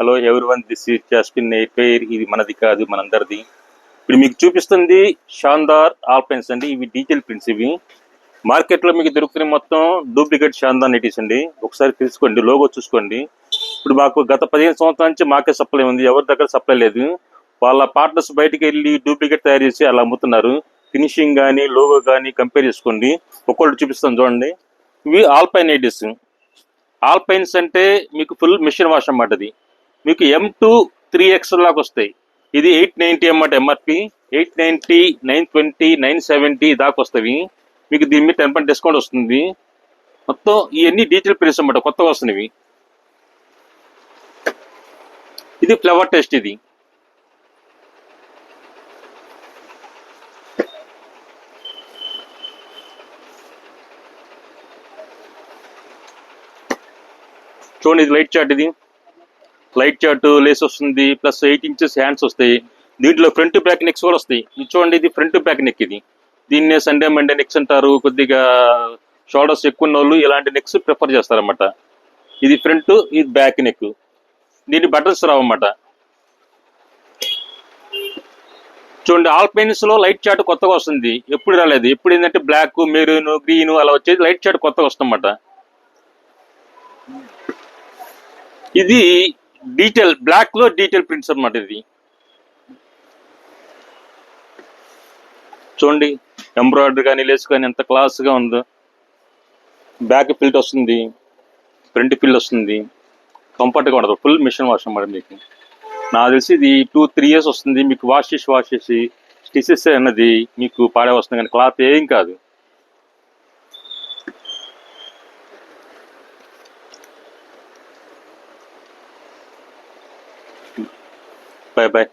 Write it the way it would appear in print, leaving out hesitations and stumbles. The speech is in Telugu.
Hello everyone, this is Jasmine airfare. ఇది మనది కాదు, మనందరిది. ఇప్పుడు మీకు చూపిస్తుంది షాందార్ ఆల్పైన్స్ అండి. ఇవి డీజిల్ ప్రింట్స్. ఇవి మార్కెట్లో మీకు దొరుకుతున్న మొత్తం డూప్లికేట్ షాందార్ నెటీస్ అండి. ఒకసారి తెలుసుకోండి, లోగో చూసుకోండి. ఇప్పుడు మాకు గత 15 సంవత్సరాల నుంచి మాకే సప్లై ఉంది, ఎవరి దగ్గర సప్లై లేదు. వాళ్ళ పార్ట్నర్స్ బయటికి వెళ్ళి డూప్లికేట్ తయారు చేసి అలా అమ్ముతున్నారు. ఫినిషింగ్ కానీ లోగో కానీ కంపేర్ చేసుకోండి. ఒక్కొక్కటి చూపిస్తాను చూడండి. ఇవి ఆల్పైన్ నెటీస్. ఆల్పైన్స్ అంటే మీకు ఫుల్ మిషన్ వాష్ అన్నమాట. ఇది మీకు M2 3X లాగా వస్తాయి. ఇది 890 అన్నమాట ఎంఆర్పి. 890, 920, 970 దాకా వస్తాయి. మీకు దీని మీద 10% డిస్కౌంట్ వస్తుంది. మొత్తం ఇవన్నీ డీజిల్ ప్రింట్స్ అన్నమాట, కొత్తగా వస్తున్నవి. ఇది ఫ్లవర్ టెస్ట్. ఇది చూడండి, ఇది లైట్ చార్ట్. ఇది లైట్ చార్ట్ లేస్ వస్తుంది, ప్లస్ 8 ఇంచెస్ హ్యాండ్స్ వస్తాయి. దీంట్లో ఫ్రంట్ బ్యాక్ నెక్స్ కూడా వస్తాయి. ఇది చూడండి, ఇది ఫ్రంట్ బ్యాక్ నెక్. ఇది దీన్నే సండే మండే నెక్స్ అంటారు. కొద్దిగా షోల్డర్స్ ఎక్కువ ఉన్న వాళ్ళు ఇలాంటి నెక్స్ ప్రిఫర్ చేస్తారన్నమాట. ఇది ఫ్రంట్, ఇది బ్యాక్ నెక్. దీని బటన్స్ రావన్నమాట. చూడండి, ఆల్పైన్స్ లో లైట్ చార్ట్ కొత్తగా వస్తుంది, ఎప్పుడు రాలేదు. ఎప్పుడు ఏంటంటే బ్లాక్, మెరూన్, గ్రీన్ అలా వచ్చేది. లైట్ చార్ట్ కొత్తగా వస్తుందన్నమాట. ఇది డీటెయిల్ బ్లాక్ లో డీటెయిల్ ప్రింట్స్ అన్నమాట. ఇది చూడండి, ఎంబ్రాయిడరీ కానీ లేస్ కానీ ఎంత క్లాస్ గా ఉందో. బ్యాక్ ఫిల్ట్ వస్తుంది, ఫ్రంట్ ఫిల్ వస్తుంది. కంఫర్ట్ గా ఉండదు. ఫుల్ మిషన్ వాష్ అన్నమాట. మీకు నాకు తెలిసి ఇది 2-3 years వస్తుంది. మీకు వాష్ చేసి స్టిచెస్ అన్నది మీకు పాడే వస్తుంది, కానీ క్లాత్ ఏం కాదు. Bye bye.